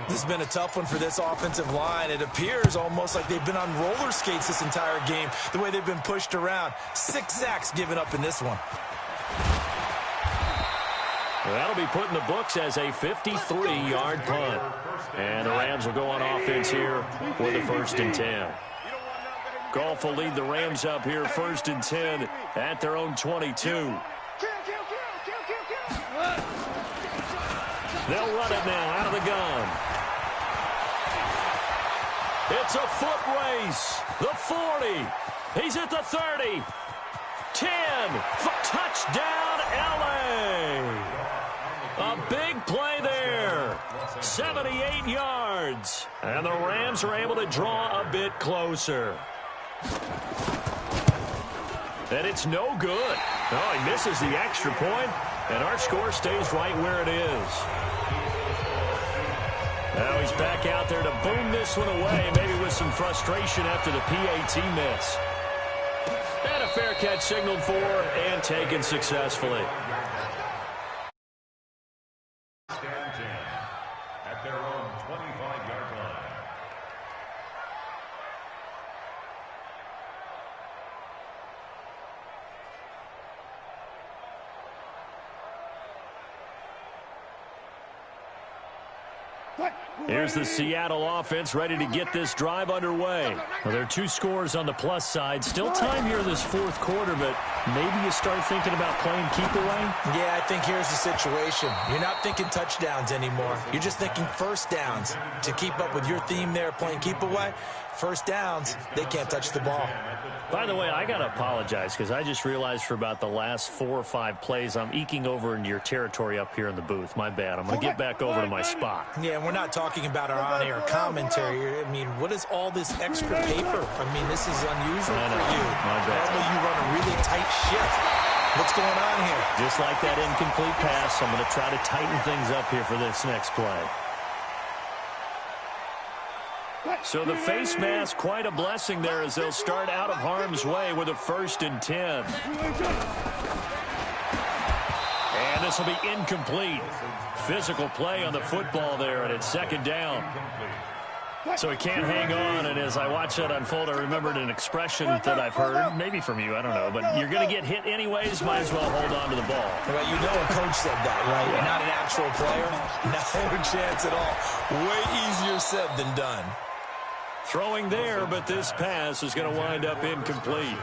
Speaker 8: This has been a tough one for this offensive line. It appears almost like they've been on roller skates this entire game, the way they've been pushed around. 6 sacks given up in this one.
Speaker 2: That'll be put in the books as a 53-yard punt. And the Rams will go on offense here with a 1st and 10. Goff will lead the Rams up here 1st and 10 at their own 22. They'll run it now out of the gun. It's a foot race. The 40. He's at the 30. 10. Touchdown, L.A. A big play there. 78 yards. And the Rams are able to draw a bit closer. And it's no good. Oh, he misses the extra point, and our score stays right where it is. Now he's back out there to boom this one away, maybe with some frustration after the PAT miss. And a fair catch signaled for and taken successfully.
Speaker 9: At their own 25-yard line.
Speaker 2: Here's the Seattle offense ready to get this drive underway. Well, there are 2 scores on the plus side. Still time here this 4th quarter, but maybe you start thinking about playing keep away?
Speaker 8: Yeah, I think here's the situation. You're not thinking touchdowns anymore. You're just thinking 1st downs. To keep up with your theme there, playing keep away, 1st downs, they can't touch the ball.
Speaker 2: By the way, I got to apologize because I just realized for about the last 4 or 5 plays, I'm eking over into your territory up here in the booth. My bad. I'm going to get back over to my spot.
Speaker 8: Yeah, we're not talking about our on-air commentary. I mean, what is all this extra paper? I mean, this is unusual for you.
Speaker 2: My bad.
Speaker 8: Normally you run a really tight ship. What's going on here?
Speaker 2: Just like that incomplete pass, I'm going to try to tighten things up here for this next play. So the face mask, quite a blessing there as they'll start out of harm's way with a 1st and 10. And this will be incomplete. Physical play on the football there, and it's 2nd down. So he can't hang on, and as I watch that unfold, I remembered an expression that I've heard, maybe from you, I don't know, but you're going to get hit anyways, might as well hold on to the ball.
Speaker 8: Well, you know a coach said that, right? Yeah. Not an actual player. No chance at all. Way easier said than done.
Speaker 2: Throwing there, but this pass is going to wind up incomplete.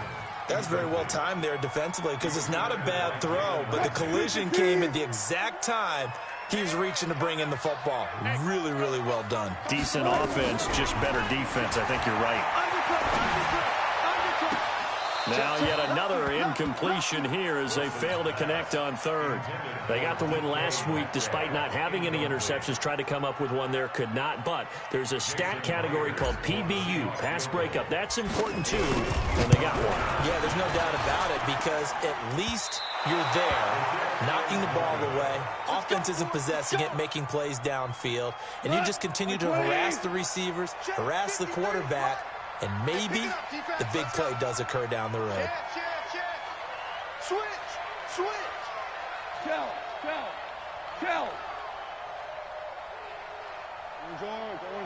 Speaker 8: That's very well timed there defensively because it's not a bad throw, but the collision came at the exact time he was reaching to bring in the football. Really, really well done.
Speaker 2: Decent offense, just better defense. I think you're right. Now yet another incompletion here as they fail to connect on 3rd. They got the win last week despite not having any interceptions. Tried to come up with one there, could not. But there's a stat category called PBU, pass breakup. That's important too, and they got one.
Speaker 8: Yeah, there's no doubt about it because at least you're there, knocking the ball away. Offense isn't possessing it, making plays downfield. And you just continue to harass the receivers, harass the quarterback, and maybe the big play does occur down the road.
Speaker 7: Switch! Shell!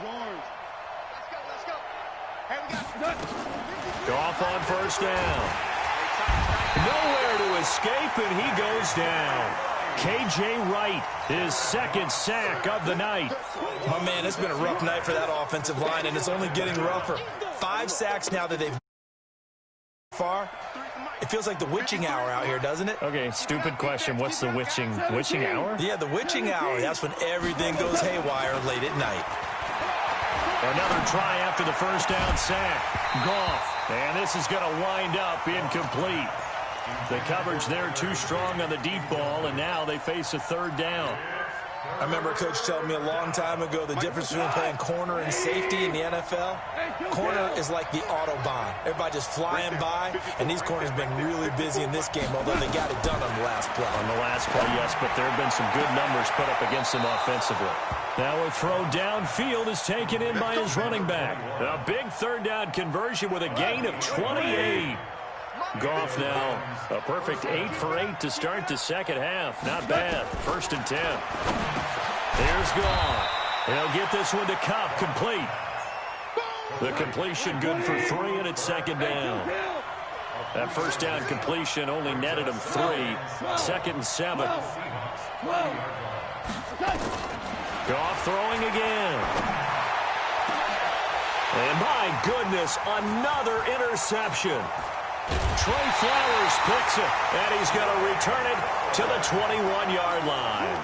Speaker 7: Orange. Let's go. Hey, we got
Speaker 2: Goff on 1st down. Nowhere to escape, and he goes down. K.J. Wright, his 2nd sack of the night.
Speaker 8: Oh, man, it's been a rough night for that offensive line, and it's only getting rougher. 5 sacks now that they've far. It feels like the witching hour out here, doesn't it?
Speaker 2: Okay, stupid question. What's the witching hour?
Speaker 8: Yeah, the witching hour. That's when everything goes haywire late at night.
Speaker 2: Another try after the 1st down sack. Goff, and this is going to wind up incomplete. The coverage there too strong on the deep ball, and now they face a 3rd down.
Speaker 8: I remember a coach telling me a long time ago the difference between playing corner and safety in the NFL. Corner is like the Autobahn. Everybody just flying by, and these corners have been really busy in this game, although they got it done on the last play.
Speaker 2: On the last play, yes, but there have been some good numbers put up against them offensively. Now a throw downfield is taken in by his running back. A big third down conversion with a gain of 28. Goff now a perfect 8 for 8 to start the second half. Not bad. 1st and 10. Here's Goff. He'll get this one to Cup, complete. The completion good for 3, and it's 2nd down. That 1st down completion only netted him 3. 2nd and 7. Goff throwing again. And my goodness, another interception. Trey Flowers picks it, and he's going to return it to the 21-yard line.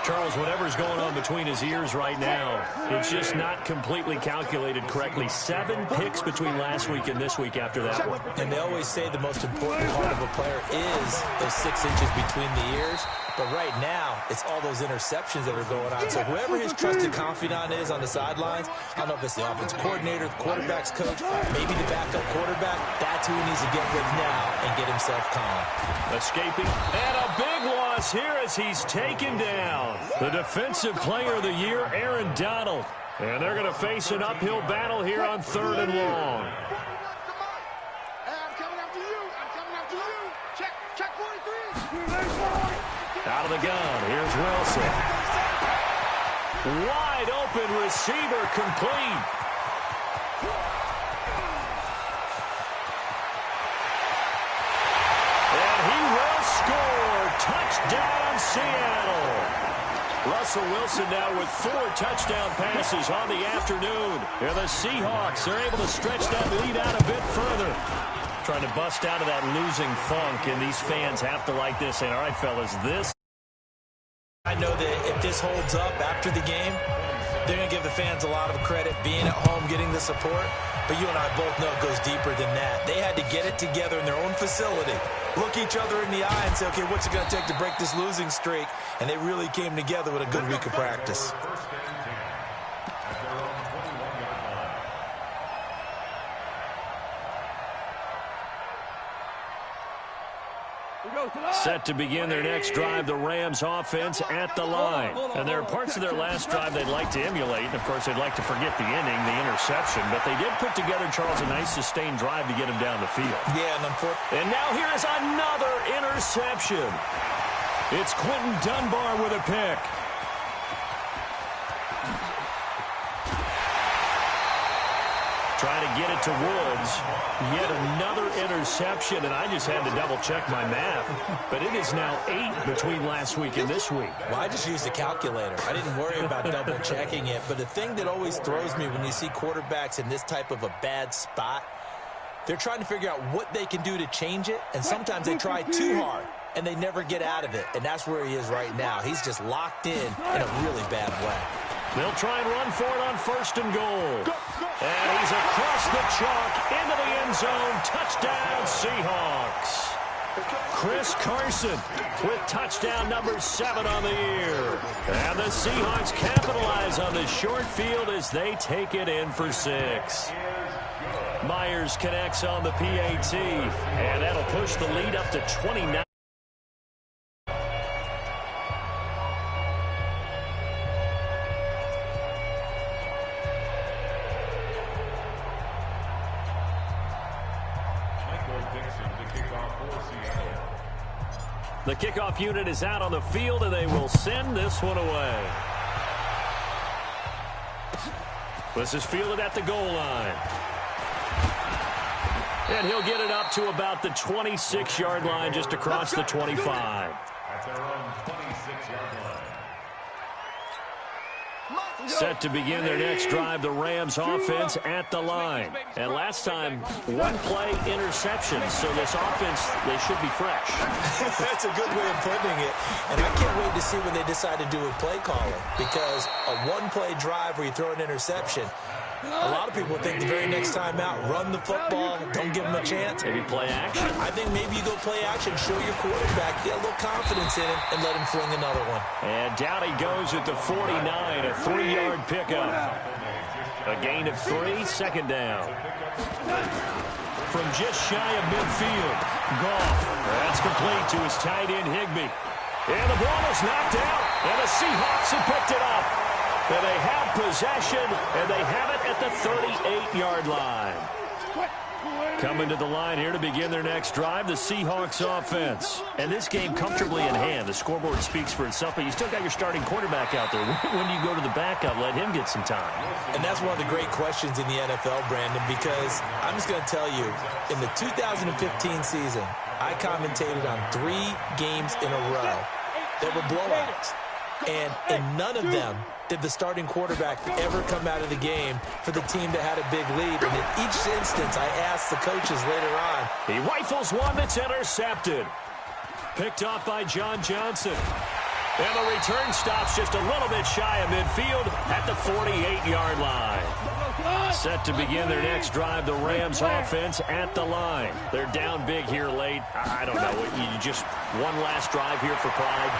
Speaker 2: Charles, whatever's going on between his ears right now, it's just not completely calculated correctly. 7 picks between last week and this week after that one.
Speaker 8: And they always say the most important part of a player is those 6 inches between the ears. But right now, it's all those interceptions that are going on. So whoever his trusted confidant is on the sidelines, I don't know if it's the offense coordinator, the quarterback's coach, maybe the backup quarterback, that's who he needs to get with now and get himself calm.
Speaker 2: Escaping, and a big loss here as he's taken down. The defensive player of the year, Aaron Donald. And they're going to face an uphill battle here on 3rd and long. Out of the gun, here's Wilson. Wide open receiver, complete. And he will score. Touchdown, Seattle. Russell Wilson now with 4 touchdown passes on the afternoon. And the Seahawks are able to stretch that lead out a bit further. Trying to bust out of that losing funk, and these fans have to like this. And all right, fellas, this.
Speaker 8: I know that if this holds up after the game, they're going to give the fans a lot of credit being at home, getting the support. But you and I both know it goes deeper than that. They had to get it together in their own facility, look each other in the eye and say, okay, what's it going to take to break this losing streak? And they really came together with a good week of practice.
Speaker 2: Set to begin their next drive, the Rams offense at the line. And there are parts of their last drive they'd like to emulate. And, of course, they'd like to forget the inning, the interception. But they did put together, Charles, a nice sustained drive to get him down the field.
Speaker 8: Yeah,
Speaker 2: and now here is another interception. It's Quentin Dunbar with a pick. Trying to get it to Woods. Yet another interception, and I just had to double-check my math. But it is now 8 between last week and this week.
Speaker 8: Well, I just used a calculator. I didn't worry about double-checking it. But the thing that always throws me when you see quarterbacks in this type of a bad spot, they're trying to figure out what they can do to change it, and sometimes they try too hard, and they never get out of it. And that's where he is right now. He's just locked in a really bad way.
Speaker 2: They'll try and run for it on 1st and goal. And he's across the chalk into the end zone. Touchdown, Seahawks. Chris Carson with touchdown number 7 on the year. And the Seahawks capitalize on the short field as they take it in for 6. Myers connects on the PAT, and that'll push the lead up to 29. The kickoff unit is out on the field, and they will send this one away. This is fielded at the goal line. And he'll get it up to about the 26-yard line, just across the 25.
Speaker 9: At their own 26-yard line.
Speaker 2: Set to begin their next drive, the Rams offense at the line. And last time, one-play interception, so this offense, they should be fresh.
Speaker 8: That's a good way of putting it. And I can't wait to see what they decide to do with play calling, because a one-play drive where you throw an interception, a lot of people think the very next time out, run the football, don't give them a chance.
Speaker 2: Maybe play action.
Speaker 8: I think maybe you go play action, show your quarterback, get a little confidence in him, and let him fling another one.
Speaker 2: And down he goes at the 49, a 3-yard pickup. A gain of 3, second down. From just shy of midfield, Goff. That's complete to his tight end, Higbee. And the ball is knocked out, and the Seahawks have picked it up. And they have possession, and they have it at the 38-yard line. Coming to the line here to begin their next drive, the Seahawks offense. And this game comfortably in hand. The scoreboard speaks for itself, but you still got your starting quarterback out there. When do you go to the backup? Let him get some time.
Speaker 8: And that's one of the great questions in the NFL, Brandon, because I'm just going to tell you, in the 2015 season, I commentated on 3 games in a row that were blowouts. And in none of them did the starting quarterback ever come out of the game for the team that had a big lead. And in each instance, I asked the coaches later on.
Speaker 2: He rifles one that's intercepted. Picked off by John Johnson. And the return stops just a little bit shy of midfield at the 48-yard line. Set to begin their next drive, the Rams offense at the line. They're down big here late. I don't know. You just one last drive here for pride.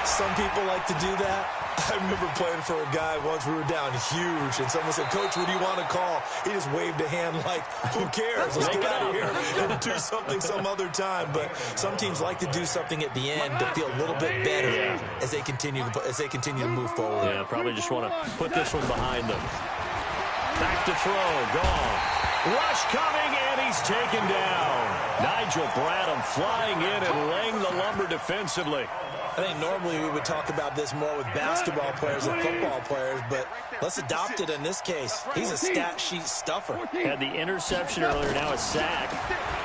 Speaker 8: Some people like to do that. I remember playing for a guy once. We were down huge, and someone said, "Coach, what do you want to call?" He just waved a hand like, who cares? Let's get out of here and do something some other time. But some teams like to do something at the end to feel a little bit better as they continue to move forward.
Speaker 2: Yeah, probably just want to put this one behind them. Back to throw, gone. Rush coming, and he's taken down. Nigel Bradham flying in and laying the lumber defensively.
Speaker 8: I think normally we would talk about this more with basketball players and football players, but let's adopt it in this case. He's a stat sheet stuffer.
Speaker 2: Had the interception earlier, now a sack.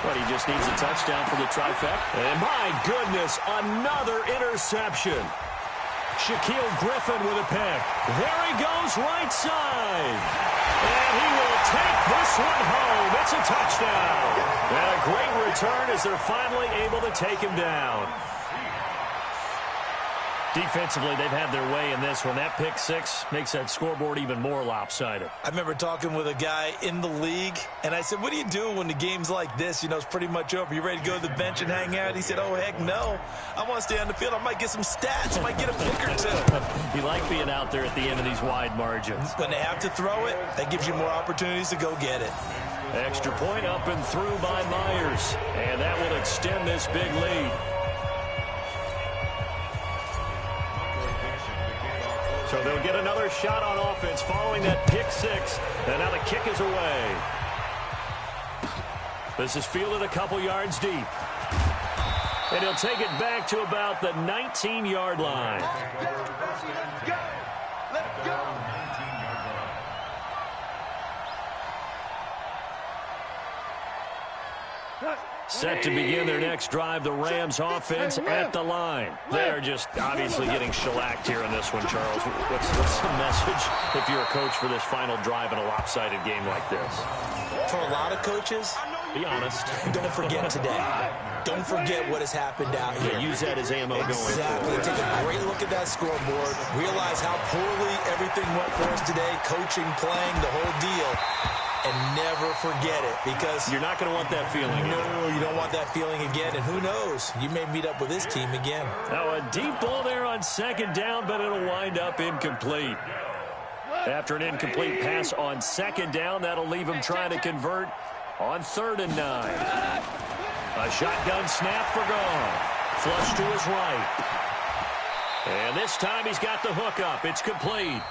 Speaker 2: But he just needs a touchdown for the trifecta. And my goodness, another interception. Shaquille Griffin with a pick. There he goes, right side. And he will take this one home. It's a touchdown. And a great return as they're finally able to take him down. Defensively, they've had their way in this one. That pick 6 makes that scoreboard even more lopsided.
Speaker 8: I remember talking with a guy in the league, and I said, what do you do when the game's like this? You know, it's pretty much over. You ready to go to the bench and hang out? He said, oh, heck no. I want to stay on the field. I might get some stats. I might get a pick or 2.
Speaker 2: You like being out there at the end of these wide margins.
Speaker 8: When they have to throw it, that gives you more opportunities to go get it.
Speaker 2: Extra point up and through by Myers. And that will extend this big lead. So they'll get another shot on offense following that pick 6. And now the kick is away. This is fielded a couple yards deep. And he'll take it back to about the 19-yard line.
Speaker 7: Let's go.
Speaker 2: Set to begin their next drive, the Rams offense at the line. They are just obviously getting shellacked here in this one, Charles. What's the message if you're a coach for this final drive in a lopsided game like this?
Speaker 8: For a lot of coaches,
Speaker 2: be honest.
Speaker 8: Don't forget today. Don't forget what has happened out here.
Speaker 2: Use that as ammo going forward.
Speaker 8: Exactly. Take a great look at that scoreboard. Realize how poorly everything went for us today. Coaching, playing, the whole deal. And never forget it, because
Speaker 2: you're not going to want that feeling.
Speaker 8: No, you don't want that feeling again. And who knows? You may meet up with this team again.
Speaker 2: Now a deep ball there on second down, but it'll wind up incomplete. After an incomplete pass on second down, that'll leave him trying to convert on 3rd and 9. A shotgun snap for Goff. Flush to his right. And this time he's got the hook up. It's complete.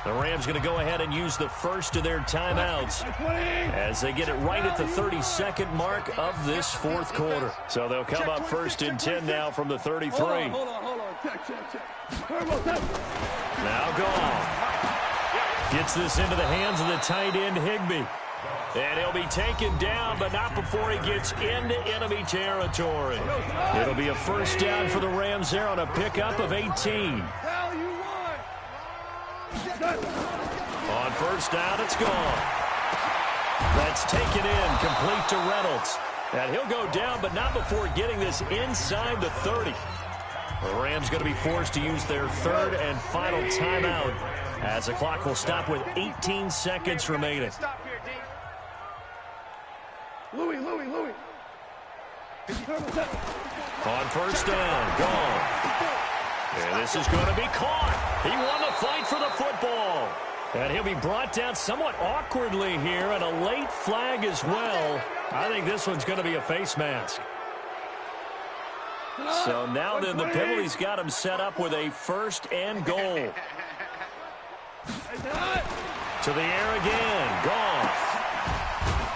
Speaker 2: The Rams going to go ahead and use the first of their timeouts as they get it right at the 32nd mark of this 4th quarter. So they'll come up 1st and 10 now from the 33.
Speaker 7: Hold on. Check.
Speaker 2: Now Goff gets this into the hands of the tight end Higbee. And he'll be taken down, but not before he gets into enemy territory. It'll be a first down for the Rams there on a pickup of 18.
Speaker 7: Hell, you won.
Speaker 2: On first down, it's gone. That's taken in, complete to Reynolds. And he'll go down, but not before getting this inside the 30. The Rams going to be forced to use their third and final timeout as the clock will stop with 18 seconds remaining.
Speaker 7: Louis.
Speaker 2: On first down, gone. And this is going to be caught. He won the fight for the football. And he'll be brought down somewhat awkwardly here, and a late flag as well. I think this one's going to be a face mask. So now then the penalty's got him set up with a first and goal. To the air again, gone.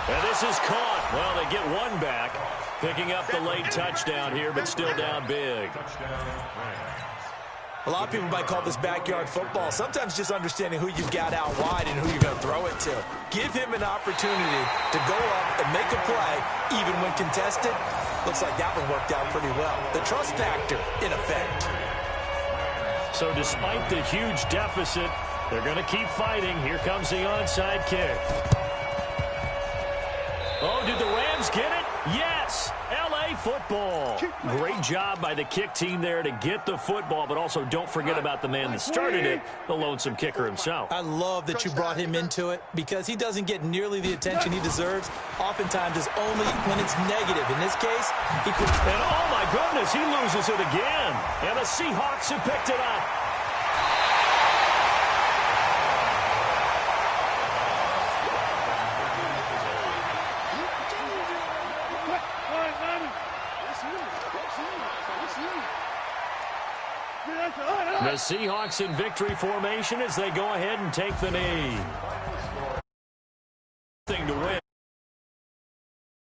Speaker 2: And this is caught. Well, they get one back, picking up the late touchdown here, but still down big.
Speaker 8: A lot of people might call this backyard football. Sometimes just understanding who you've got out wide and who you're going to throw it to. Give him an opportunity to go up and make a play, even when contested. Looks like that one worked out pretty well. The trust factor, in effect.
Speaker 2: So despite the huge deficit, they're going to keep fighting. Here comes the onside kick. Oh, did the Rams get it? Yes! L.A. football. Great job by the kick team there to get the football, but also don't forget about the man that started it, the lonesome kicker himself.
Speaker 8: I love that you brought him into it because he doesn't get nearly the attention he deserves. Oftentimes it's only when it's negative. In this case, he could...
Speaker 2: And oh my goodness, he loses it again. And the Seahawks have picked it up. The Seahawks in victory formation as they go ahead and take the knee.